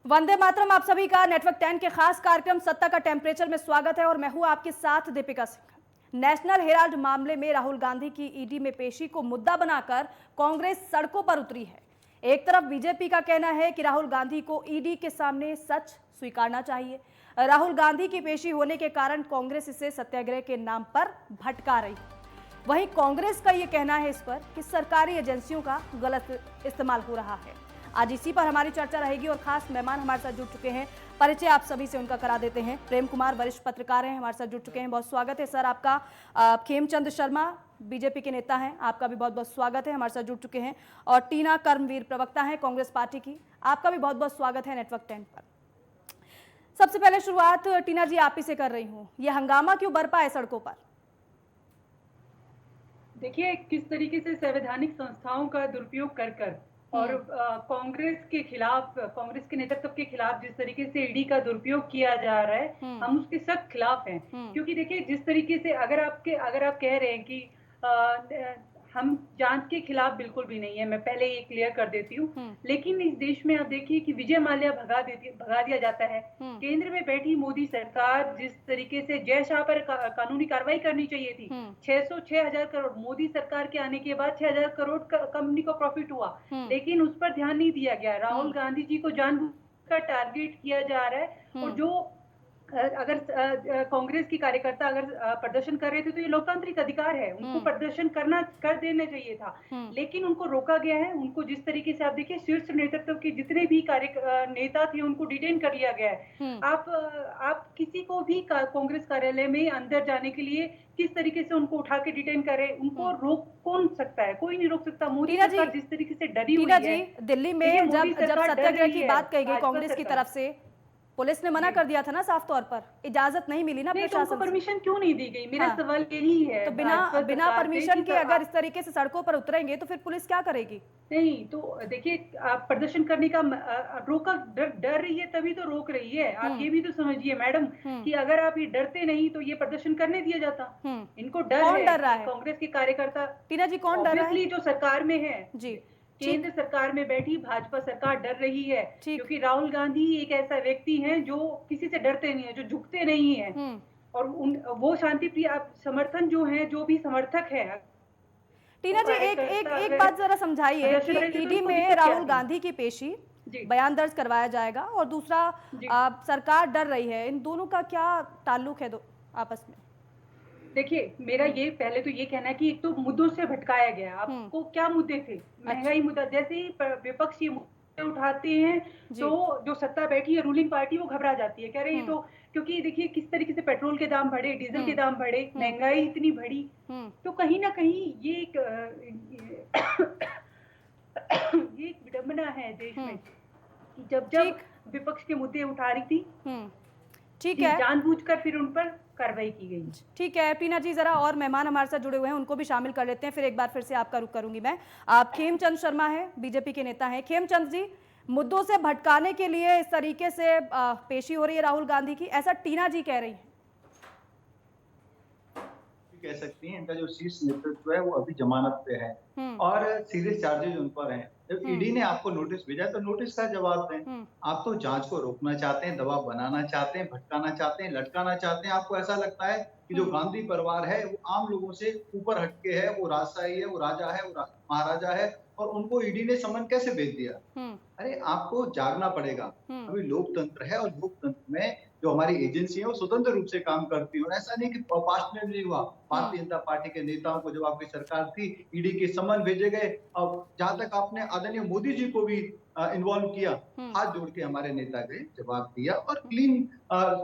वंदे मातरम। आप सभी का नेटवर्क 10 के खास कार्यक्रम सत्ता का टेम्परेचर में स्वागत है और मैं हूं आपके साथ दीपिका सिंह। नेशनल हेराल्ड मामले में राहुल गांधी की ईडी में पेशी को मुद्दा बनाकर कांग्रेस सड़कों पर उतरी है। एक तरफ बीजेपी का कहना है कि राहुल गांधी को ईडी के सामने सच स्वीकारना चाहिए। राहुल गांधी की पेशी होने के कारण कांग्रेस इसे सत्याग्रह के नाम पर भटका रही है। वहीं कांग्रेस का यह कहना है इस पर कि सरकारी एजेंसियों का गलत इस्तेमाल हो रहा है। आज इसी पर हमारी चर्चा रहेगी और खास मेहमान हमारे साथ जुड़ चुके हैं। परिचय आप सभी से उनका करा देते हैं। प्रेम कुमार वरिष्ठ पत्रकार हैं, हमारे साथ जुड़ चुके हैं। बहुत स्वागत है सर आपका। खेमचंद शर्मा बीजेपी के नेता हैं, आपका भी बहुत बहुत स्वागत है, हमारे साथ जुड़ चुके हैं। और टीना कर्मवीर प्रवक्ता हैं कांग्रेस पार्टी की, आपका भी बहुत बहुत स्वागत है नेटवर्क 10 पर। सबसे पहले शुरुआत टीना जी आप ही से कर रही हूँ, ये हंगामा क्यों बरपा है सड़कों पर? देखिए किस तरीके से संवैधानिक संस्थाओं का दुरुपयोग कर और कांग्रेस के खिलाफ, कांग्रेस के नेतृत्व के खिलाफ जिस तरीके से ईडी का दुरुपयोग किया जा रहा है, हम उसके सख्त खिलाफ हैं। क्योंकि देखिए जिस तरीके से अगर आप कह रहे हैं कि हम जांच के खिलाफ बिल्कुल भी नहीं है, मैं पहले ये क्लियर कर देती हूँ। लेकिन इस देश में आप देखिए कि विजय माल्या भगा दिया जाता है। केंद्र में बैठी मोदी सरकार जिस तरीके से जय शाह पर कानूनी कार्रवाई करनी चाहिए थी, 6,000 करोड़ मोदी सरकार के आने के बाद 6,000 करोड़ कंपनी को प्रॉफिट हुआ, लेकिन उस पर ध्यान नहीं दिया गया। राहुल गांधी जी को जानबूझकर टारगेट किया जा रहा है। और जो अगर कांग्रेस की कार्यकर्ता अगर प्रदर्शन कर रहे थे तो ये लोकतांत्रिक अधिकार है, उनको प्रदर्शन कर देना चाहिए था, लेकिन उनको रोका गया है। उनको जिस तरीके से आप देखिए शीर्ष नेतृत्व के जितने भी नेता थे उनको डिटेन कर लिया गया है। आप किसी को भी कांग्रेस कार्यालय में अंदर जाने के लिए किस तरीके से उनको उठा के डिटेन करे, उनको रोक कौन सकता है? कोई नहीं रोक सकता। मोदी सरकार जिस तरीके से डरी हुई है, दिल्ली में जब सत्याग्रह की बात कही गई कांग्रेस की तरफ से, पुलिस ने मना कर दिया था ना, साफ तौर पर इजाजत नहीं मिली ना प्रशासन से। परमिशन क्यों नहीं दी गई? मेरा सवाल यही है। तो बिना परमिशन के अगर इस तरीके से सड़कों पर उतरेंगे तो फिर पुलिस क्या करेगी? नहीं तो देखिए, आप प्रदर्शन करने का रोका, डर रही है तभी तो रोक रही है। आप ये भी तो समझिए मैडम कि अगर आप ये डरते नहीं तो ये प्रदर्शन करने दिया जाता। इनको डर कौन डर रहा है? कांग्रेस के कार्यकर्ता। टीना जी कौन डर रहा है? जो सरकार में है जी, केंद्र सरकार में बैठी भाजपा सरकार डर रही है, क्योंकि राहुल गांधी एक ऐसा व्यक्ति है जो किसी से डरते नहीं है, जो झुकते नहीं है। और वो शांति प्रिय समर्थन जो है, जो भी समर्थक है। टीना जी एक बात जरा समझाइए कि ईडी में राहुल गांधी की पेशी, बयान दर्ज करवाया जाएगा और दूसरा सरकार डर रही है, इन दोनों का क्या ताल्लुक है आपस में? देखिए मेरा ये पहले तो ये कहना है कि एक तो मुद्दों से भटकाया गया। आपको क्या मुद्दे थे? महंगाई मुद्दा। जैसे ही विपक्ष ये मुद्दे उठाते हैं तो जो सत्ता बैठी है रूलिंग पार्टी वो घबरा जाती है, कह रही है तो क्योंकि देखिए किस तरीके से पेट्रोल के दाम बढ़े, डीजल के दाम बढ़े, महंगाई इतनी बढ़ी, तो कहीं ना कहीं ये एक विडंबना है देश में कि जब विपक्ष के मुद्दे उठा रही थी, ठीक है, जानबूझकर फिर उन पर कार्रवाई की गई। ठीक है टीना जी, जरा और मेहमान हमारे साथ जुड़े हुए हैं, उनको भी शामिल कर लेते हैं, फिर एक बार फिर से आपका रुख करूंगी मैं। आप खेमचंद शर्मा हैं, बीजेपी के नेता हैं। खेमचंद जी, मुद्दों से भटकाने के लिए इस तरीके से पेशी हो रही है राहुल गांधी की, ऐसा टीना जी कह रही है? कह सकती हैं, इनका जो शीर्ष नेतृत्व है वो अभी जमानत पे है और सीरियस चार्जेज उन पर हैं। जब ईडी ने आपको नोटिस भेजा तो नोटिस का जवाब दें। आप तो जांच को रोकना चाहते हैं, दबाव बनाना चाहते हैं, भटकाना चाहते हैं, लटकाना चाहते हैं। आपको ऐसा लगता है कि जो गांधी परिवार है वो आम लोगों से ऊपर हटके है, वो राजशाही है, वो राजा है, वो महाराजा है, और उनको ईडी ने समन कैसे भेज दिया? अरे आपको जागना पड़ेगा। अभी लोकतंत्र है और लोकतंत्र में जो हमारी एजेंसी है वो स्वतंत्र रूप से काम करती है। और ऐसा नहीं कि पास्ट में नहीं हुआ, भारतीय जनता पार्टी के नेताओं को जब आपकी सरकार थी ईडी के समन भेजे गए। अब जहां तक आपने आदरणीय मोदी जी को भी इन्वॉल्व किया, हाथ जोड़ के हमारे नेता गए, जवाब दिया और क्लीन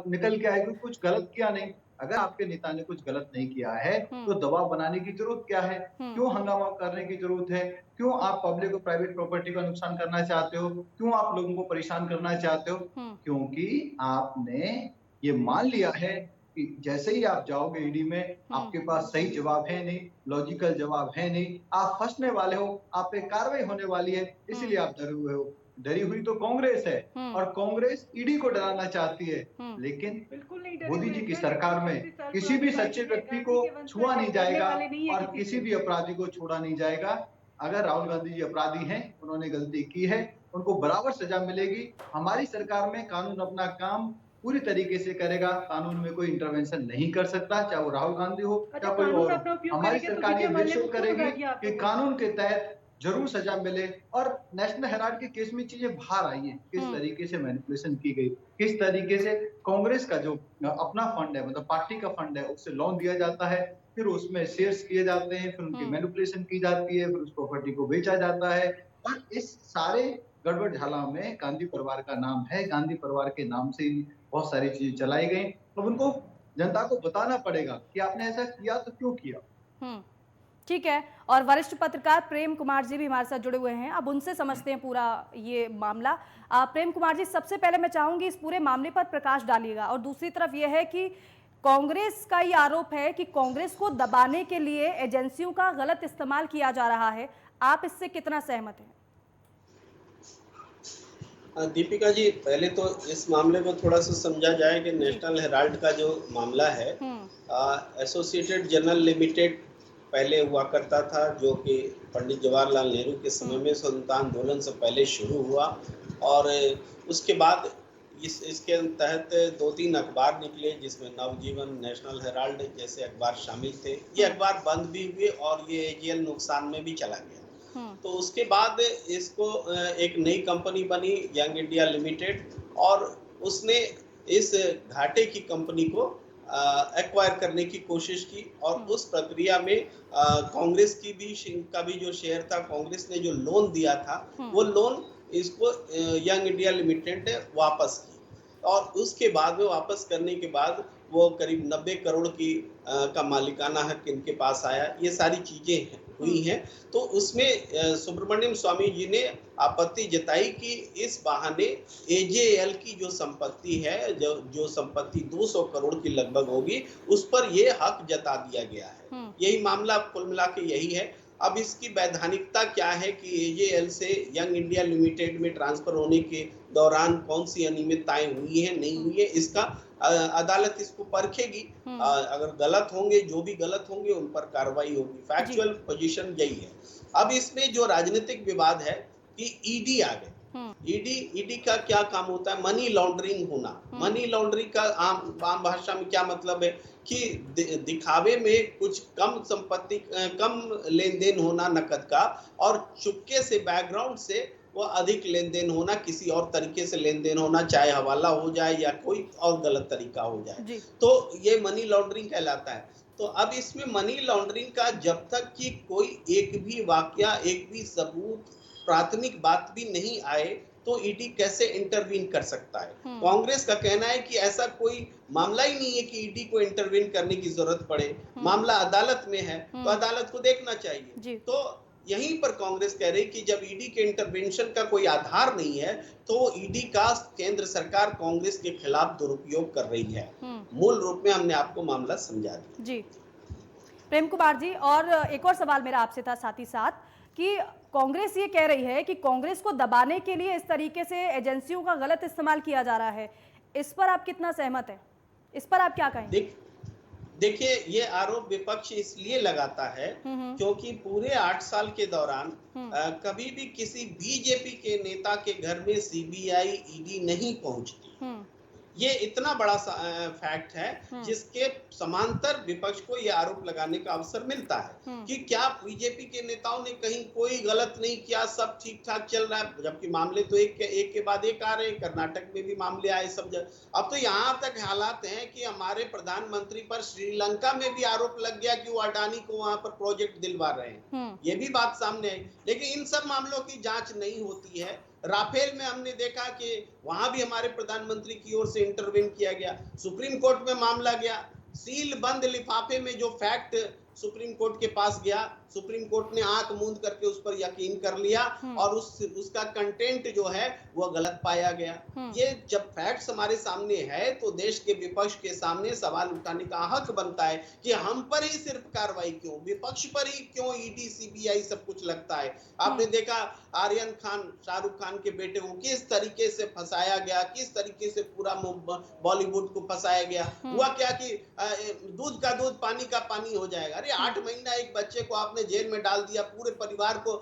निकल के आए, कुछ गलत किया नहीं। अगर आपके नेता ने कुछ गलत नहीं किया है तो दबाव बनाने की जरूरत क्या है? क्यों हंगामा करने की जरूरत है? क्यों आप पब्लिक और प्राइवेट प्रॉपर्टी का नुकसान करना चाहते हो? क्यों आप लोगों को परेशान करना चाहते हो? क्योंकि आपने ये मान लिया है कि जैसे ही आप जाओगे ईडी में, आपके पास सही जवाब है नहीं, लॉजिकल जवाब है नहीं, आप फंसने वाले हो, आप पे कार्रवाई होने वाली है, इसीलिए आप डरे हुए हो। डरी हुई तो कांग्रेस है और कांग्रेस ईडी को डराना चाहती है, लेकिन बिल्कुल नहीं डरे मोदी हुए जी की हैं। सरकार में 35 साल किसी भी पुरानी सच्चे पार्टी है, व्यक्ति गांधी को के वंशज छुआ है, नहीं डरने जाएगा वाले नहीं है और किसी किसी से। भी अपराधी को छोड़ा नहीं जाएगा। अगर राहुल गांधी जी अपराधी हैं, उन्होंने गलती की है, उनको बराबर सजा मिलेगी। हमारी सरकार में कानून अपना काम पूरी तरीके से करेगा, कानून में कोई इंटरवेंशन नहीं कर सकता, चाहे वो राहुल गांधी हो अच्छा, या कोई कानून और हो। अपना उपयोग हमारी करेंगे तो सरकार ये विजय माल्या निश्चित को क्यों करेगी भगा दिया कि आपने? कानून के तहत जरूर सजा मिले। और नेशनल हेराल्ड के केस में चीजें बाहर आई हैं, किस तरीके से मैनिपुलेशन की गई, किस तरीके से कांग्रेस का जो अपना फंड है, मतलब पार्टी का फंड है, उससे लोन दिया जाता है, फिर उसमें शेयर्स किए जाते हैं, फिर उनकी मैनिपुलेशन की जाती है, फिर उस प्रॉपर्टी को बेचा जाता है। और इस सारे गड़बड़ झाला में गांधी परिवार का नाम है, गांधी परिवार के नाम से ही बहुत सारी चीजें चलाई गई। तो उनको जनता को बताना पड़ेगा कि आपने ऐसा किया तो क्यों किया। ठीक है। और वरिष्ठ पत्रकार प्रेम कुमार जी भी हमारे साथ जुड़े हुए हैं, अब उनसे समझते हैं पूरा ये मामला। प्रेम कुमार जी, सबसे पहले मैं चाहूंगी इस पूरे मामले पर प्रकाश डालिएगा। और दूसरी तरफ यह है कि कांग्रेस का ये आरोप है कि कांग्रेस को दबाने के लिए एजेंसियों का गलत इस्तेमाल किया जा रहा है, आप इससे कितना सहमत हैं? दीपिका जी, पहले तो इस मामले को थोड़ा सा समझा जाए कि नेशनल हेराल्ड का जो मामला है, एसोसिएटेड जर्नल लिमिटेड पहले हुआ करता था, जो कि पंडित जवाहरलाल नेहरू के समय में स्वतंत्रता आंदोलन से पहले शुरू हुआ। और उसके बाद इसके तहत 2-3 अखबार निकले, जिसमें नवजीवन, नेशनल हेराल्ड जैसे अखबार शामिल थे। ये अखबार बंद भी हुए और ये एजीएल नुकसान में भी चला गया। तो उसके बाद इसको एक नई कंपनी बनी, यंग इंडिया लिमिटेड, और उसने इस घाटे की कंपनी को एक्वायर करने की कोशिश की। और उस प्रक्रिया में कांग्रेस का भी जो शेयर था, कांग्रेस ने जो लोन दिया था, वो लोन इसको यंग इंडिया लिमिटेड ने वापस की। और उसके बाद में वापस करने के बाद वो करीब 90 करोड़ की का मालिकाना हक इनके पास आया। ये सारी चीजें हुई हैं। तो उसमें सुब्रमण्यम स्वामी जी ने आपत्ति जताई कि इस बहाने एजेएल की जो संपत्ति है, जो संपत्ति 200 करोड़ की लगभग होगी, उस पर ये हक जता दिया गया है। यही मामला कुल मिला के यही है। अब इसकी वैधानिकता क्या है कि एजेएल से यंग इंडिया लिमिटेड में ट्रांसफर होने के दौरान कौन सी अनियमितताएं हुई हैं, नहीं हुई है, इसका अदालत इसको परखेगी। अगर गलत होंगे, जो भी गलत होंगे, उन पर कार्रवाई होगी। फैक्चुअल पोजीशन यही है। अब इसमें जो राजनीतिक विवाद है कि ईडी आ गए। ईडी का क्या काम होता है? मनी लॉन्ड्रिंग होना। मनी लॉन्ड्रिंग का आम भाषा में क्या मतलब है कि दिखावे में कुछ कम संपत्ति, कम लेन देन होना नकद का, और चुपके से बैकग्राउंड से वो अधिक लेन देन होना, किसी और तरीके से लेन देन होना, चाहे हवाला हो जाए या कोई और गलत तरीका हो जाए, तो ये मनी लॉन्ड्रिंग कहलाता है। तो अब इसमें मनी लॉन्ड्रिंग का जब तक कि कोई एक भी वाकया, एक भी सबूत, प्राथमिक बात भी नहीं आए, तो ईडी कैसे इंटरवीन कर सकता है? कांग्रेस का कहना है कि ऐसा कोई मामला ही नहीं है कि ईडी को इंटरवीन करने की जरूरत पड़े। मामला अदालत में है, तो अदालत को देखना चाहिए। तो यहीं पर कांग्रेस कह रही कि जब ईडी के इंटरवेंशन का कोई आधार नहीं है, तो ईडी का केंद्र सरकार कांग्रेस के खिलाफ दुरुपयोग कर रही है। मूल रूप में हमने आपको मामला समझा दिया। जी प्रेम कुमार जी, और एक और सवाल मेरा आपसे था साथ ही साथ कि कांग्रेस ये कह रही है कि कांग्रेस को दबाने के लिए इस तरीके से एजेंसियों का गलत इस्तेमाल किया जा रहा है, इस पर आप कितना सहमत हैं? इस पर आप क्या कहेंगे? देखिए, ये आरोप विपक्ष इसलिए लगाता है क्योंकि पूरे 8 साल के दौरान कभी भी किसी बीजेपी के नेता के घर में सीबीआई, ईडी नहीं पहुंचती। ये इतना बड़ा फैक्ट है जिसके समांतर विपक्ष को ये आरोप लगाने का अवसर मिलता है कि क्या बीजेपी के नेताओं ने कहीं कोई गलत नहीं किया, सब ठीक ठाक चल रहा है, जबकि मामले तो एक के बाद एक आ रहे हैं। कर्नाटक में भी मामले आए, सब अब तो यहाँ तक हालात हैं कि हमारे प्रधानमंत्री पर श्रीलंका में भी आरोप लग गया कि वो अडानी को वहां पर प्रोजेक्ट दिलवा रहे हैं। ये भी बात सामने आई, लेकिन इन सब मामलों की जांच नहीं होती है। राफेल में हमने देखा कि वहां भी हमारे प्रधानमंत्री की ओर से इंटरवेन किया गया। सुप्रीम कोर्ट में मामला गया, सील बंद लिफाफे में जो फैक्ट सुप्रीम कोर्ट के पास गया, सुप्रीम कोर्ट ने आंख मूंद करके उस पर यकीन कर लिया और उसका कंटेंट जो है वो गलत पाया गया। ये जब फैक्ट्स हमारे सामने है तो देश के विपक्ष के सामने सवाल उठाने का हक बनता है कि हम पर ही सिर्फ कार्रवाई क्यों, विपक्ष पर ही क्यों ईडी सीबीआई सब कुछ लगता है। आपने देखा आर्यन खान, शाहरुख खान के बेटे को किस तरीके से फंसाया गया, किस तरीके से पूरा बॉलीवुड को फंसाया गया। हुआ क्या कि दूध का दूध पानी का पानी हो जाएगा। अरे 8 महीना एक बच्चे को आपने जेल में डाल दिया, पूरे परिवार को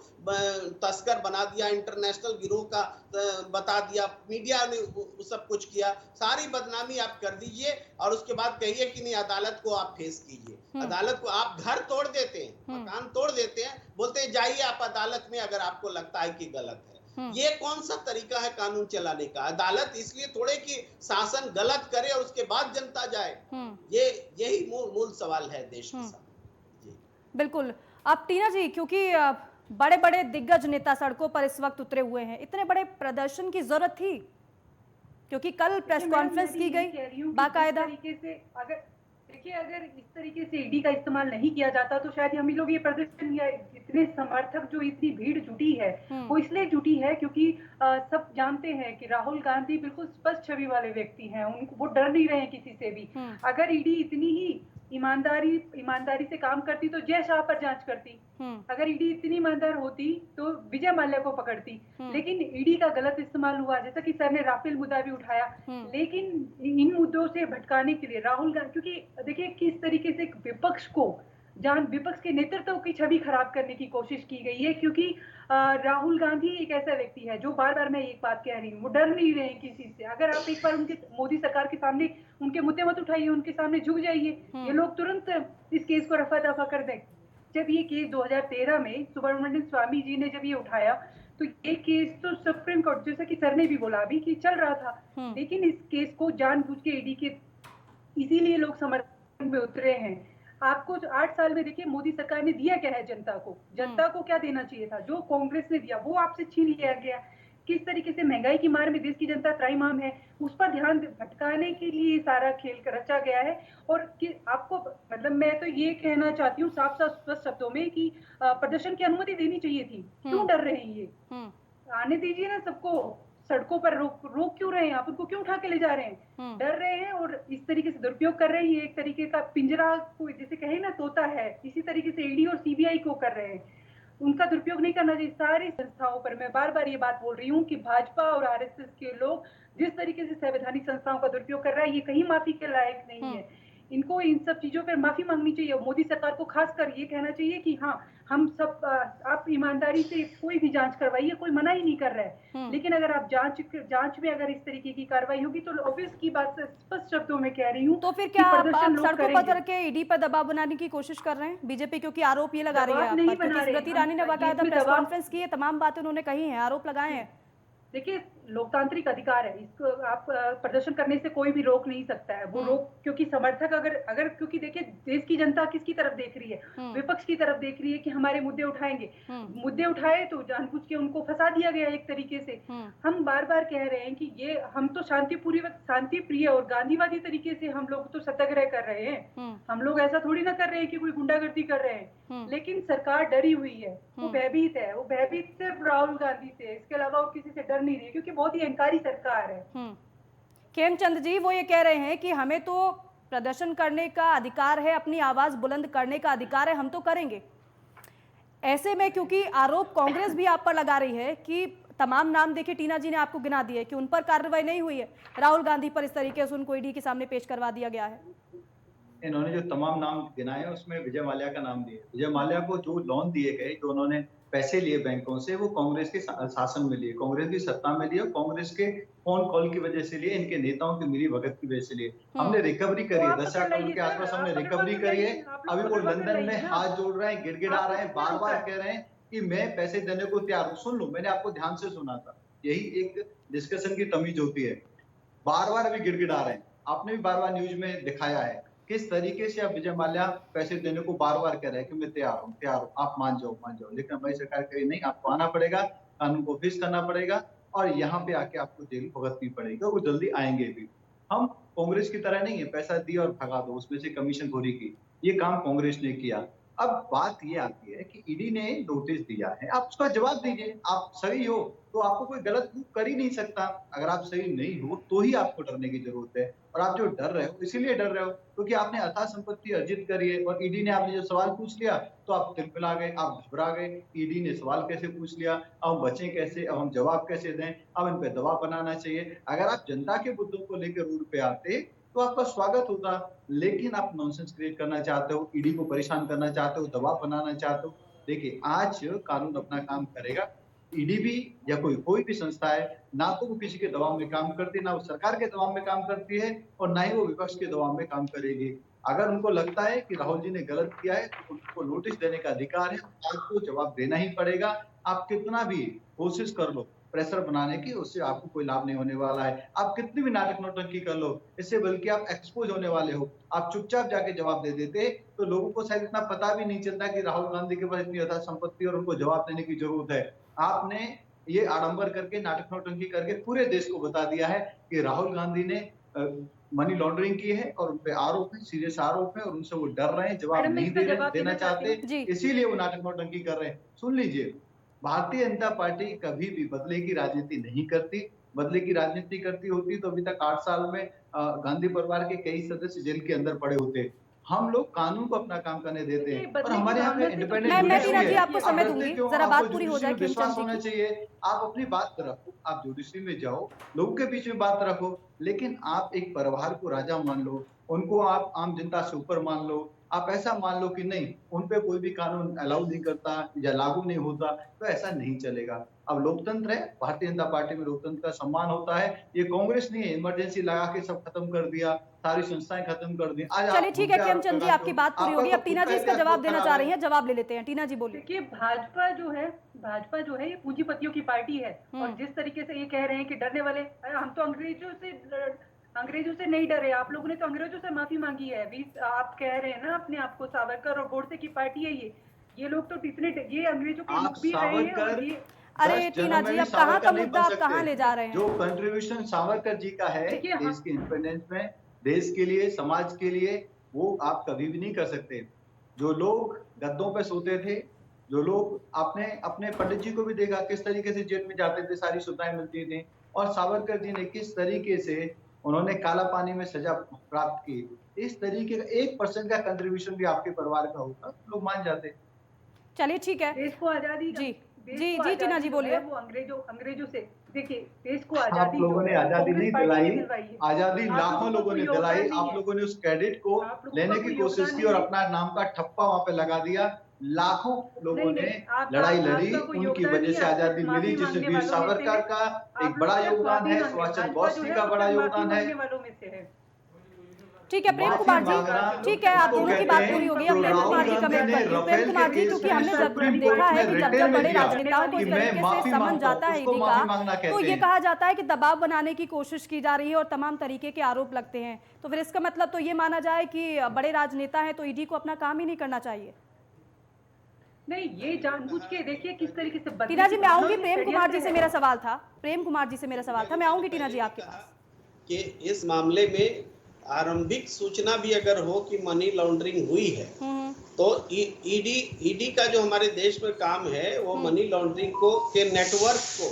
तस्कर बना दिया, इंटरनेशनल गिरोह का बता दिया, मीडिया ने सब कुछ किया, सारी बदनामी आप कर दीजिए और उसके बाद कहिए कि नहीं अदालत को आप फेस कीजिए। अदालत को आप घर तोड़ देते हैं, मकान तोड़ देते हैं, बोलते हैं जाइए आप अदालत में अगर आपको लगता है कि गलत है। ये कौन सा तरीका है कानून चलाने का? अदालत इसलिए थोड़े कि शासन गलत करे और उसके बाद जनता जाए। यही मूल सवाल है देश के साथ। बिल्कुल। अब टीना जी, क्योंकि बड़े बड़े दिग्गज नेता सड़कों पर इस वक्त उतरे हुए हैं, इतने बड़े प्रदर्शन की जरूरत थी? क्योंकि कल प्रेस कॉन्फ्रेंस की गई बाकायदा। अगर इस तरीके से ईडी का इस्तेमाल नहीं किया जाता तो शायद हम लोग ये प्रदर्शन या इतने समर्थक जो इतनी भीड़ जुटी है वो इसलिए जुटी है क्योंकि सब जानते हैं कि राहुल गांधी बिल्कुल स्पष्ट छवि वाले व्यक्ति हैं, उनको वो डर नहीं रहे हैं किसी से भी। अगर ईडी इतनी ही ईमानदारी से काम करती तो जय शाह पर जांच करती। अगर ईडी इतनी ईमानदार होती तो विजय माल्या को पकड़ती। लेकिन ईडी का गलत इस्तेमाल हुआ, जैसा कि सर ने राफेल मुद्दा भी उठाया। लेकिन इन मुद्दों से भटकाने के लिए राहुल गांधी, क्योंकि देखिए किस तरीके से विपक्ष के नेतृत्व की छवि खराब करने की कोशिश की गई है। क्योंकि राहुल गांधी एक ऐसा व्यक्ति है जो बार बार मैं एक बात कह रही हूँ, वो डर नहीं रहे किसी से। अगर आप एक बार उनके मोदी सरकार के सामने उनके मुद्दे मत उठाइए, उनके सामने झुक जाइए, ये लोग तुरंत इस केस को रफा दफा कर दें। जब ये केस 2013 में सुब्रमण्यम स्वामी जी ने जब ये उठाया तो ये केस तो सुप्रीम कोर्ट, जैसा कि सर ने भी बोला अभी, कि चल रहा था। लेकिन इस केस को जानबूझ के ईडी के इसीलिए लोग समर्थन में उतरे हैं। आपको 8 साल में देखिए मोदी सरकार ने दिया क्या है जनता को क्या देना चाहिए था, जो कांग्रेस ने दिया वो आपसे छीन लिया गया। किस तरीके से महंगाई की मार में देश की जनता त्राहिमाम है, उस पर ध्यान भटकाने के लिए सारा खेल रचा गया है। और कि आपको मतलब मैं तो ये कहना चाहती हूँ साफ साफ स्पष्ट शब्दों में कि प्रदर्शन की अनुमति देनी चाहिए थी। क्यों डर रहे हैं ये? आने दीजिए ना सबको, सड़कों पर रोक क्यों रहे हैं आप? उनको क्यों उठा के ले जा रहे हैं? डर रहे हैं और इस तरीके से दुरुपयोग कर रहे हैं। ये एक तरीके का पिंजरा को जैसे कहे ना तोता है, इसी तरीके से ईडी और सीबीआई को कर रहे हैं। उनका दुरुपयोग नहीं करना चाहिए। सारी संस्थाओं पर मैं बार बार ये बात बोल रही हूँ कि भाजपा और आरएसएस के लोग जिस तरीके से संवैधानिक संस्थाओं का दुरुपयोग कर रहा है, ये कहीं माफी के लायक नहीं है। इनको इन सब चीजों पर माफी मांगनी चाहिए। मोदी सरकार को खासकर ये कहना चाहिए कि हाँ, हम सब आप ईमानदारी से कोई भी जांच करवाइए, कोई मना ही नहीं कर रहा है। लेकिन अगर आप जांच में अगर इस तरीके की कार्रवाई होगी तो ऑब्वियस की बात से स्पष्ट शब्दों में कह रही हूँ। तो फिर क्या आप सड़कों पर उतर के ईडी पर दबाव बनाने की कोशिश कर रहे हैं बीजेपी? क्योंकि आरोप ये लगा रही है आप पर, स्मृति ईरानी ने बाकायदा प्रेस कॉन्फ्रेंस की है, तमाम बातें उन्होंने कही हैं, आरोप लगाए हैं। देखिए लोकतांत्रिक अधिकार है, इसको आप प्रदर्शन करने से कोई भी रोक नहीं सकता है। वो रोक क्योंकि समर्थक अगर क्योंकि देखिए देश की जनता किसकी तरफ देख रही है? विपक्ष की तरफ देख रही है कि हमारे मुद्दे उठाएंगे। मुद्दे उठाए तो जानबूझ के उनको फंसा दिया गया एक तरीके से। हम बार बार कह रहे हैं कि ये हम तो शांति प्रिय और गांधीवादी तरीके से हम लोग तो सत्याग्रह कर रहे हैं। हम लोग ऐसा थोड़ी ना कर रहे हैं कि कोई गुंडागर्दी कर रहे हैं। लेकिन सरकार डरी हुई है, वो भयभीत है। वो भयभीत सिर्फ राहुल गांधी से, इसके अलावा वो किसी से डर नहीं रही, क्योंकि बहुत ही अहंकारी सरकार है। खेमचंद जी वो ये कह रहे हैं कि हमें तो प्रदर्शन करने का अधिकार है, अपनी आवाज बुलंद करने का अधिकार है, हम तो करेंगे। ऐसे में क्योंकि आरोप कांग्रेस भी आप पर लगा रही है कि तमाम नाम देखिए टीना जी ने आपको गिना दिए कि उन पर कार्रवाई नहीं हुई है, राहुल गांधी पर इस तरीके से उनको ईडी के सामने पेश करवा दिया गया है। इन्होंने जो तमाम नाम गिनाए उसमें विजय माल्या का नाम दिया। विजय माल्या को जो लोन दिए गए, जो उन्होंने पैसे लिए बैंकों से, वो कांग्रेस के शासन में लिए, कांग्रेस की सत्ता में लिए, कांग्रेस के फोन कॉल की वजह से लिए, इनके नेताओं की मिली भगत की वजह से लिए। हमने रिकवरी करी है 10 करोड़ के आसपास, हमने रिकवरी करी है। अभी वो लंदन में हाथ जोड़ रहे हैं, गिड़गिड़ा रहे हैं, बार बार कह रहे हैं कि मैं पैसे देने को तैयार हूँ। सुन लो, मैंने आपको ध्यान से सुना था, यही एक डिस्कशन की तमीज होती है। बार बार अभी गिड़गिड़ा रहे हैं, आपने भी बार बार न्यूज में दिखाया है किस तरीके से अब विजय माल्या पैसे देने को बार बार कह रहे हैं कि मैं तैयार हूँ, आप मान जाओ। लेकिन हमारी सरकार कही नहीं, आपको आना पड़ेगा, कानून को फेस करना पड़ेगा और यहाँ पे आके आपको जेल भुगतनी पड़ेगी। वो जल्दी आएंगे भी। हम कांग्रेस की तरह नहीं है पैसा दिया और भगा दो, उसमें से कमीशन खोरी की। ये काम कांग्रेस ने किया। अब बात ये आती है कि ईडी ने नोटिस दिया है, आप उसका जवाब दीजिए। आप सही हो तो आपको कोई गलत प्रूफ कर ही नहीं सकता। अगर आप सही नहीं हो तो ही आपको डरने की जरूरत है। और आप जो डर रहे हो इसीलिए डर रहे हो क्योंकि आपने अथाह संपत्ति अर्जित करी है और ईडी ने आपने जो सवाल पूछ लिया तो आप तिलमिला गए, आप घबरा गए। ईडी ने सवाल कैसे पूछ लिया, अब हम बचें कैसे, अब हम जवाब कैसे दें, अब इन पे दबाव बनाना चाहिए। अगर आप जनता के मुद्दों को लेकर रोड पे आते तो आपका स्वागत होता, लेकिन आप नॉनसेंस क्रिएट करना चाहते हो, ईडी को परेशान करना चाहते हो, दबाव बनाना चाहते हो। देखिए, आज कानून अपना काम करेगा। ईडी भी या कोई भी संस्था है, ना तो वो किसी के दबाव में काम करती है, ना वो सरकार के दबाव में काम करती है और ना ही वो विपक्ष के दबाव में काम करेगी। अगर उनको लगता है कि राहुल जी ने गलत किया है तो उनको नोटिस देने का अधिकार है, आपको जवाब देना ही पड़ेगा। आप कितना भी कोशिश कर लो प्रेशर बनाने की, उससे आपको कोई लाभ नहीं होने वाला है। आप कितनी भी नाटक नौटंकी कर लो, इससे बल्कि आप एक्सपोज होने वाले हो। आप चुपचाप जाके जवाब दे देते तो लोगों को शायद इतना पता भी नहीं चलता कि राहुल गांधी के पास इतनी अथाह संपत्ति और उनको जवाब देने की जरूरत है। आपने ये आडंबर करके, नाटक नौटंकी करके पूरे देश को बता दिया है कि राहुल गांधी ने मनी लॉन्ड्रिंग की है और उनपे आरोप है, सीरियस आरोप है और उनसे वो डर रहे हैं, जवाब नहीं देना चाहते, इसीलिए वो नाटक नौटंकी कर रहे हैं। सुन लीजिए, भारतीय जनता पार्टी कभी भी बदले की राजनीति नहीं करती। बदले की राजनीति करती होती तो अभी तक 8 साल में गांधी परिवार के कई सदस्य जेल के अंदर पड़े होते। हम लोग कानून को अपना काम करने देते हैं और हमारे यहाँ पे इंडिपेंडेंट मैं टीना जी आपको समय दूंगी, जरा बात पूरी हो जाए। विश्वास होना चाहिए, आप अपनी बात रखो, आप जुडिशरी में जाओ, लोगों के बीच में बात रखो, लेकिन आप एक परिवार को राजा मान लो, उनको आप आम जनता से ऊपर मान लो। आप ऐसा मान लो कि नहीं, उन पे कोई भी कानून अलाउ नहीं करता या लागू नहीं होता, तो ऐसा नहीं चलेगा। अब लोकतंत्र है, भारतीय जनता पार्टी में लोकतंत्र का सम्मान होता है। ये कांग्रेस नहीं है, इमरजेंसी लगा के सब खत्म कर दिया, सारी संस्थाएं खत्म कर दी। चलिए ठीक है खेमचंद जी, आपकी बात पूरी होगी। अब टीना जी इसका जवाब देना चाह रही हैं, जवाब ले लेते हैं। टीना जी बोलिए। देखिए, भाजपा जो है ये पूंजीपतियों की पार्टी है और जिस तरीके से ये कह रहे हैं कि डरने वाले, हम तो अंग्रेजों से नहीं डरे। आप लोगों ने तो अंग्रेजों से माफी मांगी है। अभी आप कह रहे हैं ना अपने आप को सावरकर और गोडसे की पार्टी है ये लोग तो इतने ये अंग्रेजों के मुख भी रहे हैं और ये। अरे टीना जी, अब कहाँ का मुद्दा आप कहाँ ले जा रहे हैं? जो कंट्रीब्यूशन सावरकर जी का है देश के इंडिपेंडेंस में, देश के लिए, समाज के लिए, वो आप कभी भी नहीं कर सकते। जो लोग गद्दों पे सोते थे, जो लोग आपने अपने पंडित जी को भी देखा किस तरीके से जेल में जाते थे, सारी सुविधाएं मिलती थी, और सावरकर जी ने किस तरीके से उन्होंने काला पानी में सजा प्राप्त की। इस तरीके का 1% का कंट्रीब्यूशन भी आपके परिवार का होता तो लोग मान जाते। चलिए ठीक है। देश को आजादी जी टीना जी बोलिए। वो अंग्रेजों से, देखिए, देश को आजादी, आप लोगों ने आजादी नहीं दिलाई, आजादी लाखों लोगों ने दिलाई। आप लोगों ने उस क्रेडिट को लेने की कोशिश की और अपना नाम का ठप्पा वहां पे लगा दिया। लाखों लोगों ने लड़ाई लड़ी, उनकी वजह से आजादी मिली, जिसमें वीर सावरकर का एक बड़ा योगदान है, सुभाष चंद्र बोस जी का बड़ा योगदान है। ठीक है प्रेम कुमार जी, ठीक है, आप दोनों की बात पूरी होगी। अब प्रेम कुमार जी कमेंट करती हूँ। प्रेम कुमार जी, क्योंकि हमने जब देखा है कि जब बड़े राजनेताओं को इस तरीके से समन जाता है ईडी का, तो ये कहा जाता है कि दबाव बनाने की कोशिश की जा रही है और तमाम तरीके के आरोप लगते हैं। तो फिर इसका मतलब तो ये माना जाए कि बड़े राजनेता हैं तो ईडी को अपना काम ही नहीं करना चाहिए। नहीं, ये जानबूझ के देखिए किस तरीके से। टीना जी मैं आऊंगी, प्रेम कुमार जी से मेरा सवाल था, प्रेम कुमार जी से मेरा सवाल था, मैं आऊंगी टीना जी आपके पास। कि इस मामले में आरंभिक सूचना भी अगर हो कि मनी लॉन्ड्रिंग हुई है तो ईडी का जो हमारे देश में काम है वो मनी लॉन्ड्रिंग को के नेटवर्क को,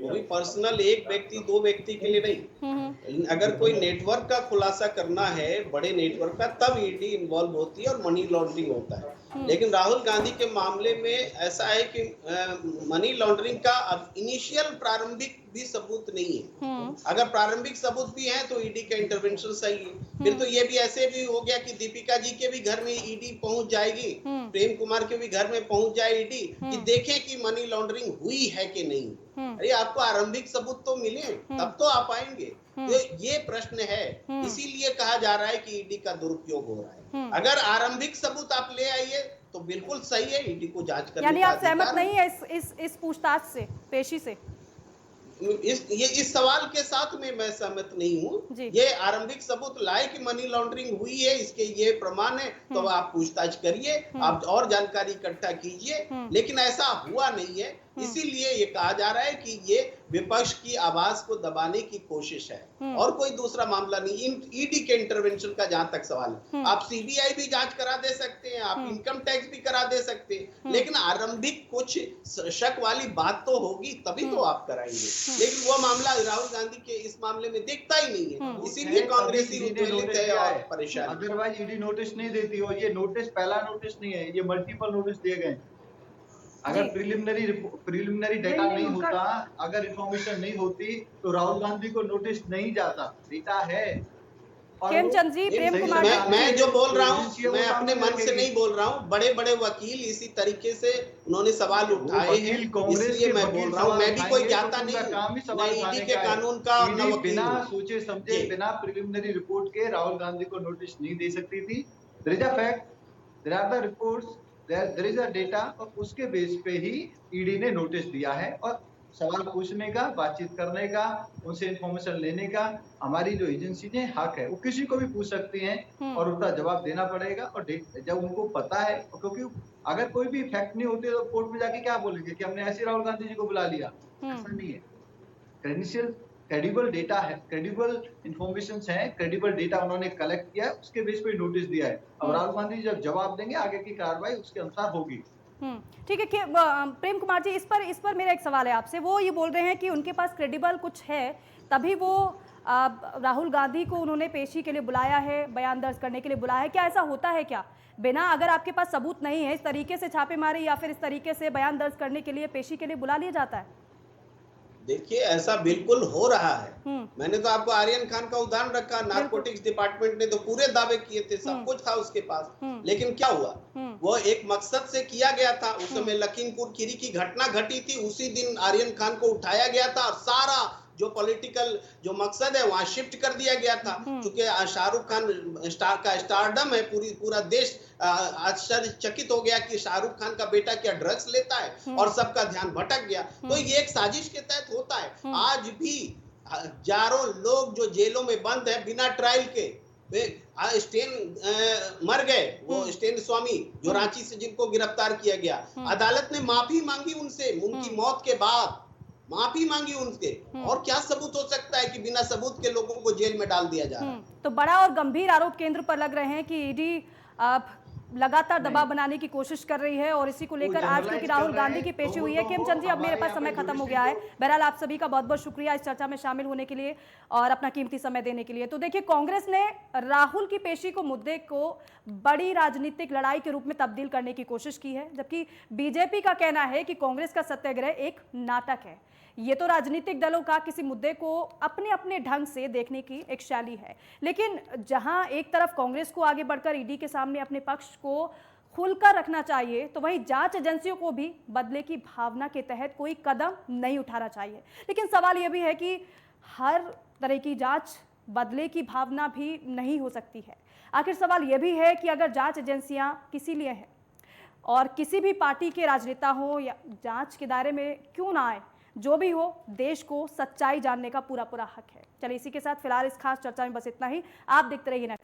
वो भी पर्सनल एक व्यक्ति दो व्यक्ति के लिए नहीं, अगर कोई नेटवर्क का खुलासा करना है, बड़े नेटवर्क का, तब ईडी इन्वॉल्व होती है और मनी लॉन्ड्रिंग होता है। लेकिन राहुल गांधी के मामले में ऐसा है कि मनी लॉन्ड्रिंग का इनिशियल प्रारंभिक भी सबूत नहीं है। अगर प्रारंभिक सबूत भी है तो ईडी का इंटरवेंशन सही है। फिर तो ये भी ऐसे भी हो गया कि दीपिका जी के भी घर में ईडी पहुंच जाएगी, प्रेम कुमार के भी घर में पहुंच जाए ईडी, कि देखें कि मनी लॉन्ड्रिंग हुई है कि नहीं। अरे आपको आरंभिक सबूत तो मिले तब तो आप आएंगे। तो ये प्रश्न है, इसीलिए कहा जा रहा है कि ईडी का दुरुपयोग हो रहा है। अगर आरंभिक सबूत आप ले आइए तो बिल्कुल सही है, ईडी को जांच करने का। यानी आप सहमत नहीं है इस पूछताछ से, पेशी से? इस सवाल के साथ में मैं सहमत नहीं हूँ। ये आरंभिक सबूत लाए कि मनी लॉन्ड्रिंग हुई है, इसके ये प्रमाण है, तो आप पूछताछ करिए, आप और जानकारी इकट्ठा कीजिए। लेकिन ऐसा हुआ नहीं है। इसीलिए ये कहा जा रहा है कि ये विपक्ष की आवाज को दबाने की कोशिश है और कोई दूसरा मामला नहीं। ईडी के इंटरवेंशन का जहां तक सवाल है, आप सीबीआई भी जांच करा दे सकते हैं, आप इनकम टैक्स भी करा दे सकते हैं, लेकिन आरंभिक कुछ शक वाली बात तो होगी तभी तो आप कराएंगे। लेकिन वो मामला राहुल गांधी के इस मामले में दिखता ही नहीं है, इसीलिए कांग्रेसी उत्तेजित है और परेशान। अदरवाइज ईडी नोटिस नहीं देती, और ये नोटिस पहला नोटिस नहीं है, ये मल्टीपल नोटिस दिए गए। अगर प्रिलिमिनरी डेटा नहीं होता, अगर इंफॉर्मेशन नहीं होती तो राहुल गांधी को नोटिस नहीं जाता। डेटा है। खेमचंद जी, प्रेम कुमार जी, मैं जो बोल रहा हूँ मैं अपने मन से नहीं बोल रहा हूँ, बड़े बड़े वकील इसी तरीके से उन्होंने सवाल उठाए हैं, इसलिए मैं बोल रहा हूँ। मैं भी कोई ज्ञाता नहीं हूँ ईडी के कानून का, बिना सोचे समझे, बिना प्रिलिमिनरी रिपोर्ट के राहुल गांधी को नोटिस नहीं दे सकती थी। There is a fact, there are the reports, there is a data, और उसके बेस पे ही ईडी ने नोटिस दिया है। और सवाल पूछने का, बातचीत करने का, उनसे इंफॉर्मेशन लेने का हमारी जो एजेंसी ने हक है, वो किसी को भी पूछ सकती हैं और उसका जवाब देना पड़ेगा। और जब उनको पता है, क्योंकि अगर कोई भी फैक्ट नहीं होती तो कोर्ट में जाके क्या बोलेंगे कि हमने ऐसे राहुल गांधी जी को बुला लिया। ऐसा नहीं है। क्रेडेंशियल, क्रेडिबल डेटा है, क्रेडिबल इंफॉर्मेशन है, क्रेडिबल डेटा उन्होंने कलेक्ट किया है, उसके बेस पे नोटिस दिया है। अब राहुल गांधी जब जवाब देंगे, आगे की कार्रवाई उसके अनुसार होगी। ठीक है। प्रेम कुमार जी, इस पर मेरा एक सवाल है आपसे। वो ये बोल रहे हैं कि उनके पास क्रेडिबल कुछ है, तभी वो राहुल गांधी को उन्होंने पेशी के लिए बुलाया है, बयान दर्ज करने के लिए बुलाया है। क्या ऐसा होता है क्या, बिना, अगर आपके पास सबूत नहीं है, इस तरीके से छापेमारी या फिर इस तरीके से बयान दर्ज करने के लिए पेशी के लिए बुला लिया जाता है? देखिए, ऐसा बिल्कुल हो रहा है। मैंने तो आपको आर्यन खान का उदाहरण रखा, नारकोटिक्स डिपार्टमेंट ने तो पूरे दावे किए थे, सब कुछ था उसके पास, लेकिन क्या हुआ, वो एक मकसद से किया गया था। उस समय लखीमपुर खीरी की घटना घटी थी, उसी दिन आर्यन खान को उठाया गया था और सारा जो पॉलिटिकल जो मकसद है वहां शिफ्ट कर दिया गया था। क्योंकि शाहरुख खान का स्टारडम है, पूरा देश आश्चर्यचकित हो गया कि शाहरुख खान का बेटा क्या ड्रग्स लेता है, और सबका ध्यान भटक गया। तो ये एक साजिश के तहत होता है। आज भी हजारों लोग जो जेलों में बंद है बिना ट्रायल के, स्टेन मर गए, वो स्टेन स्वामी जो रांची से जिनको गिरफ्तार किया गया, अदालत ने माफी मांगी उनसे, उनकी मौत के बाद माफी मांगी उनसे। और क्या सबूत हो सकता है कि बिना सबूत के लोगों को जेल में डाल दिया जा रहा है। तो बड़ा और गंभीर आरोप केंद्र पर लग रहे हैं कि ईडी लगातार दबाव बनाने की कोशिश कर रही है, और इसी को लेकर आज क्योंकि राहुल गांधी की पेशी हुई है। खेमचंद जी, अब मेरे पास समय खत्म हो गया है। बहरहाल आप सभी का बहुत बहुत शुक्रिया इस चर्चा में शामिल होने के लिए और अपना कीमती समय देने के लिए। तो देखिए, कांग्रेस ने राहुल की पेशी को मुद्दे को बड़ी राजनीतिक लड़ाई के रूप में तब्दील करने की कोशिश की है, जबकि बीजेपी का कहना है कि कांग्रेस का सत्याग्रह एक नाटक है। ये तो राजनीतिक दलों का किसी मुद्दे को अपने अपने ढंग से देखने की एक शैली है, लेकिन जहां एक तरफ कांग्रेस को आगे बढ़कर ईडी के सामने अपने पक्ष को खुलकर रखना चाहिए, तो वहीं जांच एजेंसियों को भी बदले की भावना के तहत कोई कदम नहीं उठाना चाहिए। लेकिन सवाल यह भी है कि हर तरह की जांच बदले की भावना भी नहीं हो सकती है। आखिर सवाल यह भी है कि अगर जांच एजेंसियां किसी लिए हैं और किसी भी पार्टी के राजनेता हो या जांच के दायरे में क्यों ना आए, जो भी हो, देश को सच्चाई जानने का पूरा हक है। चलिए, इसी के साथ फिलहाल इस खास चर्चा में बस इतना ही। आप देखते रहिए।